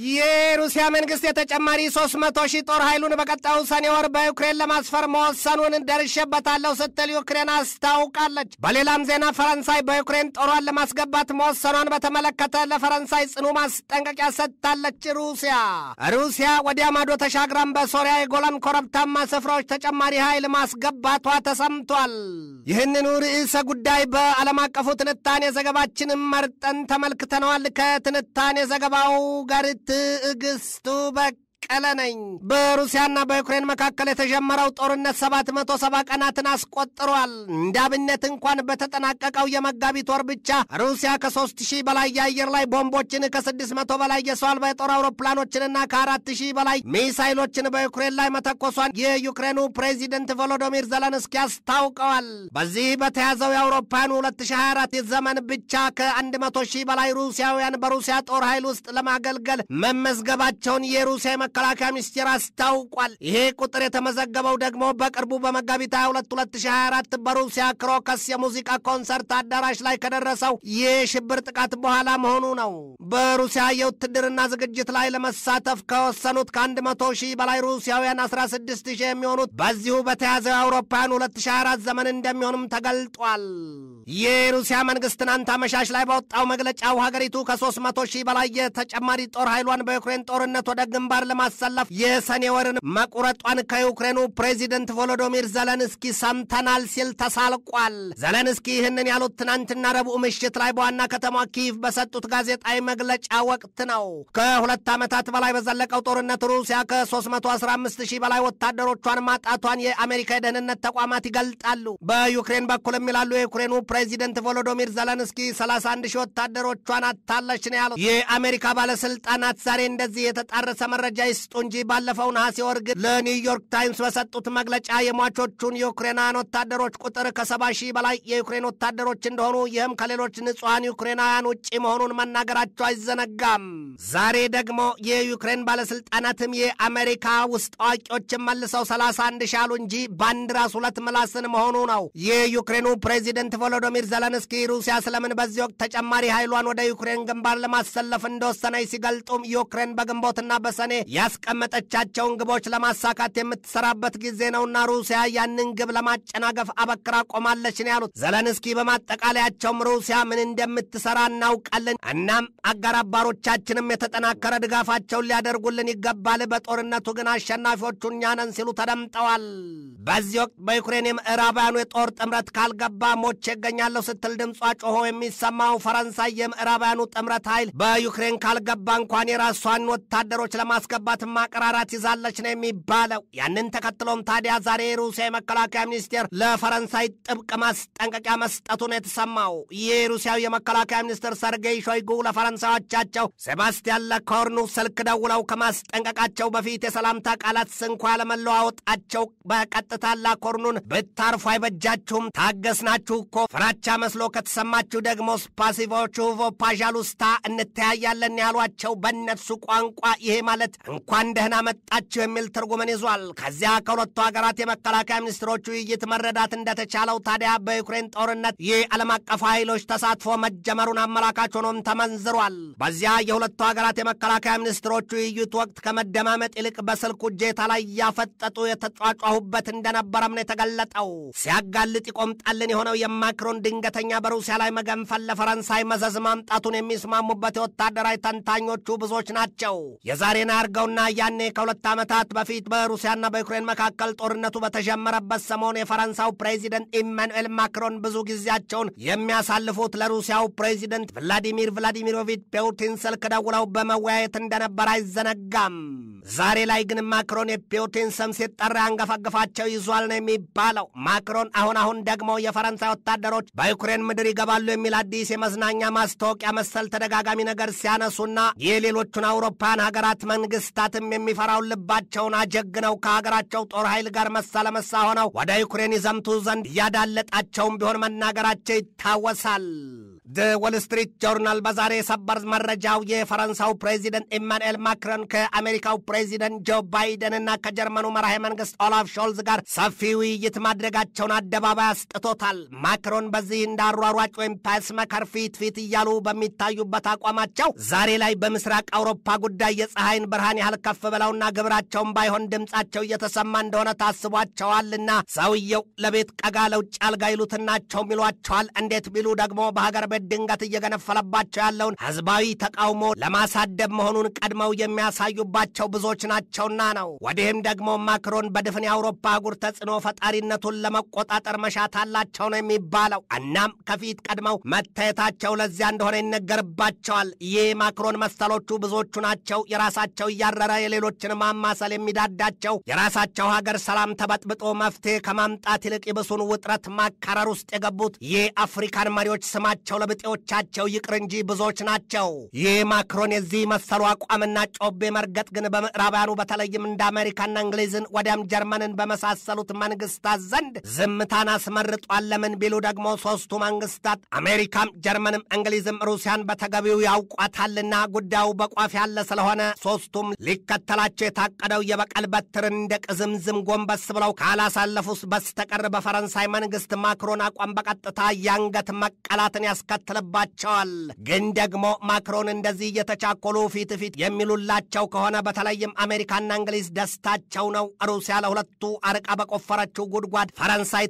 የሩሲያ መንግስት የተጨማሪ 300,000 ጦር ኃይሉን በቀጣዩ ሰኔ ወር በዩክሬን ለማስፈር መወሰኑን ደርሼበታለሁ ስትል ዩክሬን አስታውቃለች። በሌላም ዜና ፈረንሳይ በዩክሬን ጦሯን ለማስገባት መወሰኗን በተመለከተ ለፈረንሳይ ጽኑ ማስጠንቀቂያ ሰጥታለች። ሩሲያ ወዲያ ማዶ ተሻግራም በሶሪያ የጎላን ኮረብታማ ስፍራዎች ተጨማሪ ኃይል ማስገባቷ ተሰምቷል። ይህንኑ ርዕሰ ጉዳይ በዓለም አቀፉ ትንታኔ ዘገባችን መርጠን ተመልክተነዋል። ከትንታኔ ዘገባው ጋር ትዕግስቱ ቀለነኝ በሩሲያና በዩክሬን መካከል የተጀመረው ጦርነት 770 ቀናትን አስቆጥሯል። እንዳብነት እንኳን በተጠናቀቀው የመጋቢት ወር ብቻ ሩሲያ ከ3000 በላይ የአየር ላይ ቦምቦችን ከ600 በላይ የሰው አልባ የጦር አውሮፕላኖችንና ከ4000 በላይ ሚሳይሎችን በዩክሬን ላይ መተኮሷን የዩክሬኑ ፕሬዚደንት ቮሎዶሚር ዘለንስኪ አስታውቀዋል። በዚህ በተያዘው የአውሮፓውያኑ 2024 ዘመን ብቻ ከ100,000 በላይ ሩሲያውያን በሩሲያ ጦር ኃይል ውስጥ ለማገልገል መመዝገባቸውን የሩሲያ መከላከያ ሚኒስቴር አስታውቋል። ይሄ ቁጥር የተመዘገበው ደግሞ በቅርቡ በመጋቢት 22 2024 በሩሲያ ክሮከስ የሙዚቃ ኮንሰርት አዳራሽ ላይ ከደረሰው የሽብር ጥቃት በኋላ መሆኑ ነው። በሩሲያ የውትድርና ዝግጅት ላይ ለመሳተፍ ከወሰኑት ከ100,000 በላይ ሩሲያውያን 16,000 የሚሆኑት በዚሁ በተያዘው የአውሮፓውያኑ 2024 ዘመን እንደሚሆንም ተገልጧል። የሩሲያ መንግስት ትናንት አመሻሽ ላይ ባወጣው መግለጫው ሀገሪቱ ከ300,000 በላይ የተጨማሪ ጦር ኃይሏን በዩክሬን ጦርነት ወደ ግንባር ለማሰለፍ የሰኔ ወርን መቁረጧን ከዩክሬኑ ፕሬዚደንት ቮሎዶሚር ዘለንስኪ ሰምተናል ሲል ተሳልቋል። ዘለንስኪ ይህንን ያሉት ትናንትና ረቡዕ ምሽት ላይ በዋና ከተማ ኪቭ በሰጡት ጋዜጣዊ መግለጫ ወቅት ነው። ከ2 ዓመታት በላይ በዘለቀው ጦርነት ሩሲያ ከ315,000 በላይ ወታደሮቿን ማጣቷን የአሜሪካ የደህንነት ተቋማት ይገልጣሉ። በዩክሬን በኩልም ይላሉ የዩክሬኑ ፕሬዚደንት ቮሎዶሚር ዘለንስኪ 31,000 ወታደሮቿን አጣለች ነው ያሉት። የአሜሪካ ባለስልጣናት ዛሬ እንደዚህ የተጣረሰ መረጃ ይስጡ እንጂ ባለፈው ነሐሴ ወር ግን ለኒውዮርክ ታይምስ በሰጡት መግለጫ የሟቾቹን የዩክሬናውያን ወታደሮች ቁጥር ከ70,000 በላይ የዩክሬን ወታደሮች እንደሆኑ ይህም ከሌሎች ንጹሐን ዩክሬናውያን ውጪ መሆኑን መናገራቸው አይዘነጋም። ዛሬ ደግሞ የዩክሬን ባለስልጣናትም የአሜሪካ ውስጥ አዋቂዎችን መልሰው 31,000 አሉ እንጂ ባንድ ራስ ሁለት ምላስን መሆኑ ነው። የዩክሬኑ ፕሬዚደንት ቮሎዶሚር ዘለንስኪ ሩሲያ ስለምን በዚህ ወቅት ተጨማሪ ኃይሏን ወደ ዩክሬን ግንባር ለማሰለፍ እንደወሰነች ሲገልጡም ዩክሬን በግንቦትና በሰኔ ያስቀመጠቻቸውን ግቦች ለማሳካት የምትሰራበት ጊዜ ነውና ሩሲያ ያንን ግብ ለማጨናገፍ አበክራ ቆማለች ነው ያሉት ዘለንስኪ። በማጠቃለያቸውም ሩሲያ ምን እንደምትሰራ እናውቃለን፣ እናም አጋር አባሮቻችንም የተጠናከረ ድጋፋቸውን ሊያደርጉልን ይገባል፣ በጦርነቱ ግን አሸናፊዎቹ እኛ ነን ሲሉ ተደምጠዋል። በዚህ ወቅት በዩክሬን የምዕራባውያኑ የጦር ጥምረት ካልገባ ሞቼ እገኛለሁ ስትል ድምጿ ጮሆ የሚሰማው ፈረንሳይ የምዕራባውያኑ ጥምረት ኃይል በዩክሬን ካልገባ እንኳን የራሷን ወታደሮች ለማስገባት ማቀራራት ይዛለች ነው የሚባለው። ያንን ተከትሎም ታዲያ ዛሬ የሩሲያ የመከላከያ ሚኒስቴር ለፈረንሳይ ጥብቅ ማስጠንቀቂያ መስጠቱን የተሰማው የሩሲያው የመከላከያ ሚኒስትር ሰርጌይ ሾይጉ ለፈረንሳዮቻቸው ሴባስቲያን ለኮርኑ ስልክ ደውለው ከማስጠንቀቃቸው በፊት የሰላምታ ቃላት ስንኳ ለመለዋወጣቸው በቀጥታ ላኮርኑን ብታርፉ አይበጃችሁም፣ ታገስናችሁ እኮ፣ ፍራቻ መስሎ ከተሰማችሁ ደግሞ ስፓሲቮቹቮ ፓዣሉስታ እንተያያለን ያሏቸው በእነሱ ቋንቋ ይሄ ማለት እንኳን ደህና መጣችሁ የሚል ትርጉምን ይዟል። ከዚያ ከሁለቱ ሀገራት የመከላከያ ሚኒስትሮች ውይይት መረዳት እንደተቻለው ታዲያ በዩክሬን ጦርነት የዓለም አቀፍ ኃይሎች ተሳትፎ መጀመሩን አመላካች ሆኖም ተመንዝሯል። በዚያ የሁለቱ ሀገራት የመከላከያ ሚኒስትሮች ውይይት ወቅት ከመደማመጥ ይልቅ በስልክ ውጄታ ላይ ያፈጠጡ የተጫጫሁበት እንደነበረም ነው የተገለጠው። ሲያጋልጥ ይቆምጣልን የሆነው የማክሮን ድንገተኛ በሩሲያ ላይ መገንፈል ለፈረንሳይ መዘዝ ማምጣቱን የሚስማሙበት የወታደራዊ ተንታኞቹ ብዙዎች ናቸው። የዛሬን አርገውና ያኔ ከ2 ዓመታት በፊት በሩሲያና በዩክሬን መካከል ጦርነቱ በተጀመረበት ሰሞን የፈረንሳው ፕሬዚደንት ኢማኑኤል ማክሮን ብዙ ጊዜያቸውን የሚያሳልፉት ለሩሲያው ፕሬዚደንት ቭላዲሚሮቪች ፑቲን ስልክ ደውለው በመወያየት እንደነበር አይዘነጋም። ዛሬ ላይ ግን ማክሮን የፑቲን ስም ሲጠራ አንገፋገፋቸው ይዟል ነው የሚባለው። ማክሮን አሁን ደግሞ የፈረንሳይ ወታደሮች በዩክሬን ምድር ይገባሉ የሚል አዲስ የመዝናኛ ማስታወቂያ መሰል ተደጋጋሚ ነገር ሲያነሱና የሌሎቹን አውሮፓን ሀገራት መንግስታትም የሚፈራው ልባቸውን አጀግነው ከሀገራቸው ጦር ኃይል ጋር መሳ ለመሳ ሆነው ወደ ዩክሬን ይዘምቱ ዘንድ ያዳለጣቸውም ቢሆን መናገራቸው ይታወሳል። ወል ስትሪት ጆርናል በዛሬ ሰበር መረጃው የፈረንሳው ፕሬዚደንት ኢማኑኤል ማክሮን ከአሜሪካው ፕሬዚደንት ጆ ባይደንና ከጀርመኑ መራሄ መንግስት ኦላፍ ሾልዝ ጋር ሰፊ ውይይት ማድረጋቸውን አደባባይ አስጥቶታል። ማክሮን በዚህ እንዳሯሯጭ ወይም ፓስመከር ፊት እያሉ በሚታዩበት አቋማቸው ዛሬ ላይ በምስራቅ አውሮፓ ጉዳይ የፀሐይን ብርሃን ያህል ከፍ ብለውና ግብራቸውን ባይሆን ድምጻቸው እየተሰማ እንደሆነ ታስቧቸዋልና ሰውየው ለቤት ቀጋ ለውጭ አልጋ ይሉትናቸው ሚሏቸዋል። እንዴት ቢሉ ደግሞ በሀገር ቤት ድንገት እየገነፈለባቸው ያለውን ህዝባዊ ተቃውሞ ለማሳደብ መሆኑን ቀድመው የሚያሳዩባቸው ብዙዎች ናቸውና ነው። ወዲህም ደግሞ ማክሮን በድፍን የአውሮፓ አህጉር ተጽዕኖ ፈጣሪነቱን ለመቆጣጠር መሻት አላቸው ነው የሚባለው። እናም ከፊት ቀድመው መታየታቸው ለዚያ እንደሆነ ይነገርባቸዋል። ይህ ማክሮን መሰሎቹ ብዙዎቹ ናቸው። የራሳቸው እያረረ የሌሎችን ማማሰል የሚዳዳቸው የራሳቸው ሀገር ሰላም ተበጥብጦ መፍትሄ ከማምጣት ይልቅ ይብሱን ውጥረት ማካረር ውስጥ የገቡት የአፍሪካን መሪዎች ስማቸው ለብጤዎቻቸው ይቅር እንጂ ብዙዎች ናቸው። ይህ ማክሮን የዚህ መሰሉ አቋምና ጮቤ መርገጥ ግን በምዕራባውያኑ በተለይም እንደ አሜሪካና እንግሊዝን ወዲያም ጀርመንን በመሳሰሉት መንግስታት ዘንድ ዝምታን አስመርጧል። ለምን ቢሉ ደግሞ ሶስቱ መንግስታት አሜሪካም፣ ጀርመንም እንግሊዝም ሩሲያን በተገቢው ያውቋታልና ጉዳዩ በቋፍ ያለ ስለሆነ ሶስቱም ሊከተላቸው የታቀደው የበቀል በትርን እንደ ቅዝምዝም ጎንበስ ብለው ካላሳለፉስ በስተቀር በፈረንሳይ መንግስት ማክሮን አቋም በቀጥታ ያንገት መቀላትን ያስከትልባቸዋል። ግን ደግሞ ማክሮን እንደዚህ እየተቻኮሉ ፊት የሚሉላቸው ከሆነ በተለይም አሜሪካና እንግሊዝ ደስታቸው ነው። ሩሲያ ለሁለቱ አርቃ በቆፈረችው ጉድጓድ ፈረንሳይ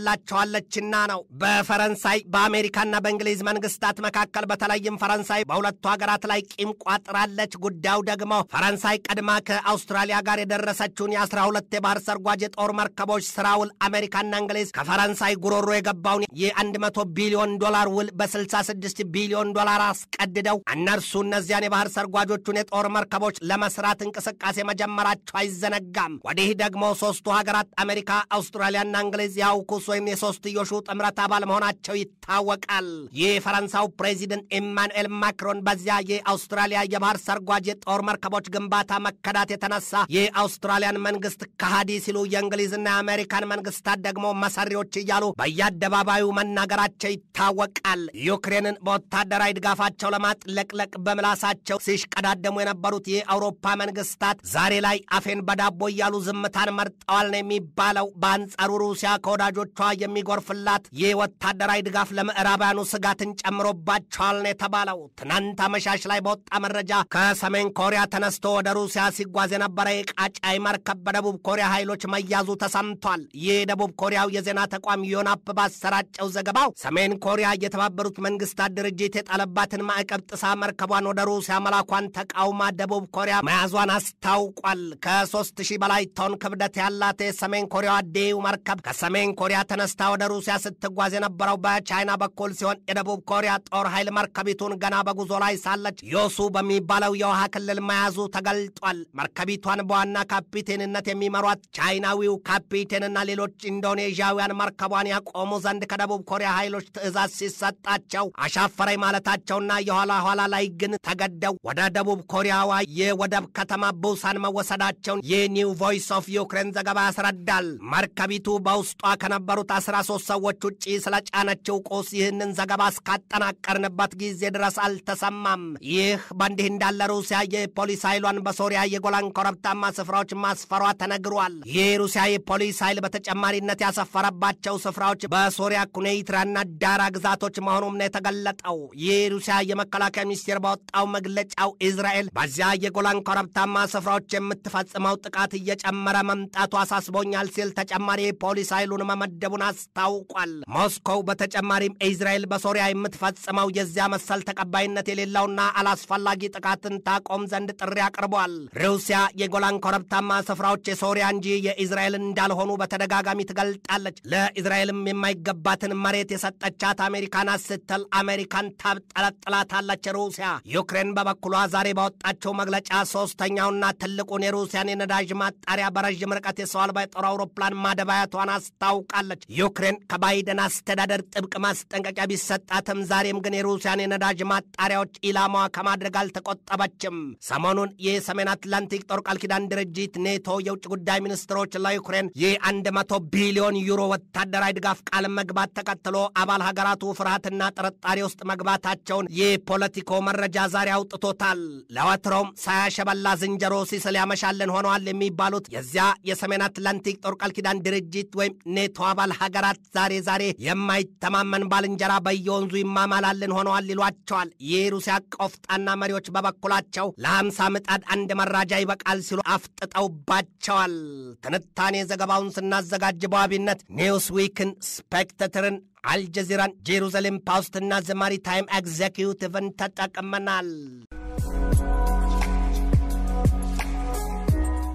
ትገባላቸዋለችና ነው። በፈረንሳይ በአሜሪካና በእንግሊዝ መንግስታት መካከል በተለይም ፈረንሳይ በሁለቱ ሀገራት ላይ ቂም ቋጥራለች። ጉዳዩ ደግሞ ፈረንሳይ ቀድማ ከአውስትራሊያ ጋር የደረሰችውን የ12 የባህር ሰርጓጅ የጦር መርከቦች ስራ ውል አሜሪካና እንግሊዝ ከፈረንሳይ ጉሮሮ የገባውን የ100 ቢሊዮን ዶላር ውል በ66 ቢሊዮን ዶላር አስቀድደው እነርሱ እነዚያን የባህር ሰርጓጆቹን የጦር መርከቦች ለመስራት እንቅስቃሴ መጀመራቸው አይዘነጋም። ወዲህ ደግሞ ሶስቱ ሀገራት አሜሪካ፣ አውስትራሊያና እንግሊዝ የአውኩስ ወይም የሶስትዮሹ ጥምረት አባል መሆናቸው ይታወቃል። የፈረንሳው ፕሬዚደንት ኢማኑኤል ማክሮን በዚያ የአውስትራሊያ የባህር ሰርጓጅ የጦር መርከቦች ግንባታ መከዳት የተነሳ የአውስትራሊያን መንግስት ከሃዲ ሲሉ የእንግሊዝና የአሜሪካን መንግስታት ደግሞ መሰሪዎች እያሉ በየአደባባዩ መናገራቸው ይታወቃል። ዩክሬንን በወታደራዊ ድጋፋቸው ለማጥለቅለቅ በምላሳቸው ሲሽቀዳደሙ የነበሩት የአውሮፓ መንግስታት ዛሬ ላይ አፌን በዳቦ እያሉ ዝምታን መርጠዋል ነው የሚባለው። በአንጻሩ ሩሲያ ከወዳጆቿ የሚጎርፍላት የወታደራዊ ድጋፍ ለምዕራባውያኑ ስጋትን ጨምሮባቸዋል ነው የተባለው። ትናንት አመሻሽ ላይ በወጣ መረጃ ከሰሜን ኮሪያ ተነስቶ ወደ ሩሲያ ሲጓዝ የነበረ የቃጫይ መርከብ በደቡብ ኮሪያ ኃይሎች መያዙ ተሰምቷል። የደቡብ ኮሪያው የዜና ተቋም ዮናፕ ባሰራጨው ዘገባው ሰሜን ኮሪያ የተባበሩት መንግስታት ድርጅት የጣለባትን ማዕቀብ ጥሳ መርከቧን ወደ ሩሲያ መላኳን ተቃውማ ደቡብ ኮሪያ መያዟን አስታውቋል። ከ3000 በላይ ቶን ክብደት ያላት የሰሜን ኮሪያዋ ዴው መርከብ ከሰሜን ኮሪያ ተነስታ ወደ ሩሲያ ስትጓዝ የነበረው በቻይና በኩል ሲሆን የደቡብ ኮሪያ ጦር ኃይል መርከቢቱን ገና በጉዞ ላይ ሳለች ዮሱ በሚባለው የውሃ ክልል መያዙ ተገልጧል። መርከቢቷን በዋና ካፒቴንነት የሚመሯት ቻይናዊው ካፒቴንና ሌሎች ኢንዶኔዥያውያን መርከቧን ያቆሙ ዘንድ ከደቡብ ኮሪያ ኃይሎች ትዕዛዝ ሲሰጣቸው አሻፈረኝ ማለታቸውና የኋላ ላይ ግን ተገደው ወደ ደቡብ ኮሪያዋ የወደብ ከተማ ቡሳን መወሰዳቸውን የኒው ቮይስ ኦፍ ዩክሬን ዘገባ ያስረዳል። መርከቢቱ በውስጧ ከነበሩት 13 ሰዎች ውጪ ስለጫነችው ቁስ ይህንን ዘገባ እስካጠናቀርንበት ጊዜ ድረስ አልተሰማም። ይህ በእንዲህ እንዳለ ሩሲያ የፖሊስ ኃይሏን በሶሪያ የጎላን ኮረብታማ ስፍራዎች ማስፈሯ ተነግሯል። የሩሲያ የፖሊስ ኃይል በተጨማሪነት ያሰፈረባቸው ስፍራዎች በሶሪያ ኩኔይትራና ዳራ ግዛቶች መሆኑም ነው የተገለጠው። የሩሲያ የመከላከያ ሚኒስቴር ባወጣው መግለጫው እስራኤል በዚያ የጎላን ኮረብታማ ስፍራዎች የምትፈጽመው ጥቃት እየጨመረ መምጣቱ አሳስቦኛል ሲል ተጨማሪ ፖሊስ ኃይሉን መመደቡን አስታውቋል። ሞስኮው በተጨማሪም እስራኤል በሶሪያ የምትፈጽመው የዚያ መሰል ተቀባይነት የሌለውና አላስፈላጊ ጥቃትን ታቆም ዘንድ ጥሪ አቅርቧል። ሩሲያ የጎላን ኮረብታማ ስፍራዎች የሶሪያ እንጂ የእስራኤል እንዳልሆኑ በተደጋጋሚ ትገልጣለች። ለእስራኤልም የማይገባትን መሬት የሰጠቻት አሜሪካን ስትል አሜሪካን ታብጠለጥላታለች ሩሲያ። ዩክሬን በበኩሏ ዛሬ ባወጣቸው መግለጫ ሶስተኛውና ትልቁን የሩሲያን የነዳጅ ማጣሪያ በረዥም ርቀት የሰው አልባ የጦር አውሮፕላን ማደባያቷን አስታውቃለች። ዩክሬን ከባይደን አስተዳደር ጥብቅ ማስጠንቀቂያ ቢሰጣትም ዛሬም ግን የሩሲያን የነዳጅ ማጣሪያዎች ኢላማዋ ከማድረግ አልተቆጠበችም። ሰሞኑን የሰሜን አትላንቲክ ጦር ቃል ኪዳን ድርጅት ኔቶ የውጭ ጉዳይ ሚኒስትሮች ለዩክሬን የ100 ቢሊዮን ዩሮ ወታደራዊ ድጋፍ ቃል መግባት ተከትሎ አባል ሀገራቱ ፍርሃትና ጥርጣሬ ውስጥ መግባታቸውን የፖለቲኮ መረጃ ዛሬ አውጥቶታል። ለወትሮም ሳያሸበላ ዝንጀሮ ሲስል ያመሻልን ሆነዋል የሚባሉት የዚያ የሰሜን አትላንቲክ ጦር ቃል ኪዳን ድርጅት ወይም ኔቶ አባል ሀገራት ዛሬ የማይተማመን ባልንጀራ በየወንዙ ይማማላልን ሆነዋል ይሏቸዋል። የሩሲያ ቆፍጣና መሪዎች በበኩላቸው ለ50 ምጣድ አንድ መራጃ ይበቃል ሲሉ አፍጥጠውባቸዋል። ትንታኔ ዘገባውን ስናዘጋጅ በዋቢነት ኒውስዊክን፣ ስፔክታተርን፣ አልጀዚራን፣ ጄሩሳሌም ፖስትና ዘ ማሪታይም ኤግዜኪዩቲቭን ተጠቅመናል።